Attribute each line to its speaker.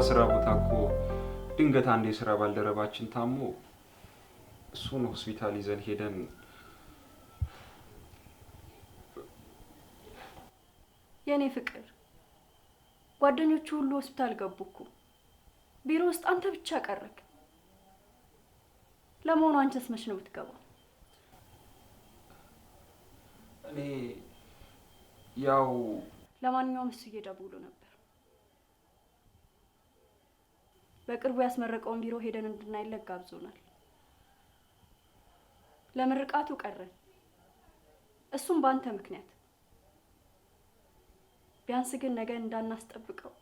Speaker 1: ስራ ቦታ እኮ ድንገት አንድ የስራ ባልደረባችን ታሞ እሱን ሆስፒታል ይዘን ሄደን
Speaker 2: የኔ ፍቅር ጓደኞቹ ሁሉ ሆስፒታል ገቡ እኮ ቢሮ ውስጥ አንተ ብቻ ቀረክ። ለመሆኑ አንቺስ መች ነው የምትገባው?
Speaker 1: እኔ ያው
Speaker 2: ለማንኛውም እሱ እየደውሎ ነበር። በቅርቡ ያስመረቀውን ቢሮ ሄደን እንድናይለት ጋብዞናል። ለምርቃቱ ቀረን። እሱም ባንተ ምክንያት። ቢያንስ ግን ነገ እንዳናስጠብቀው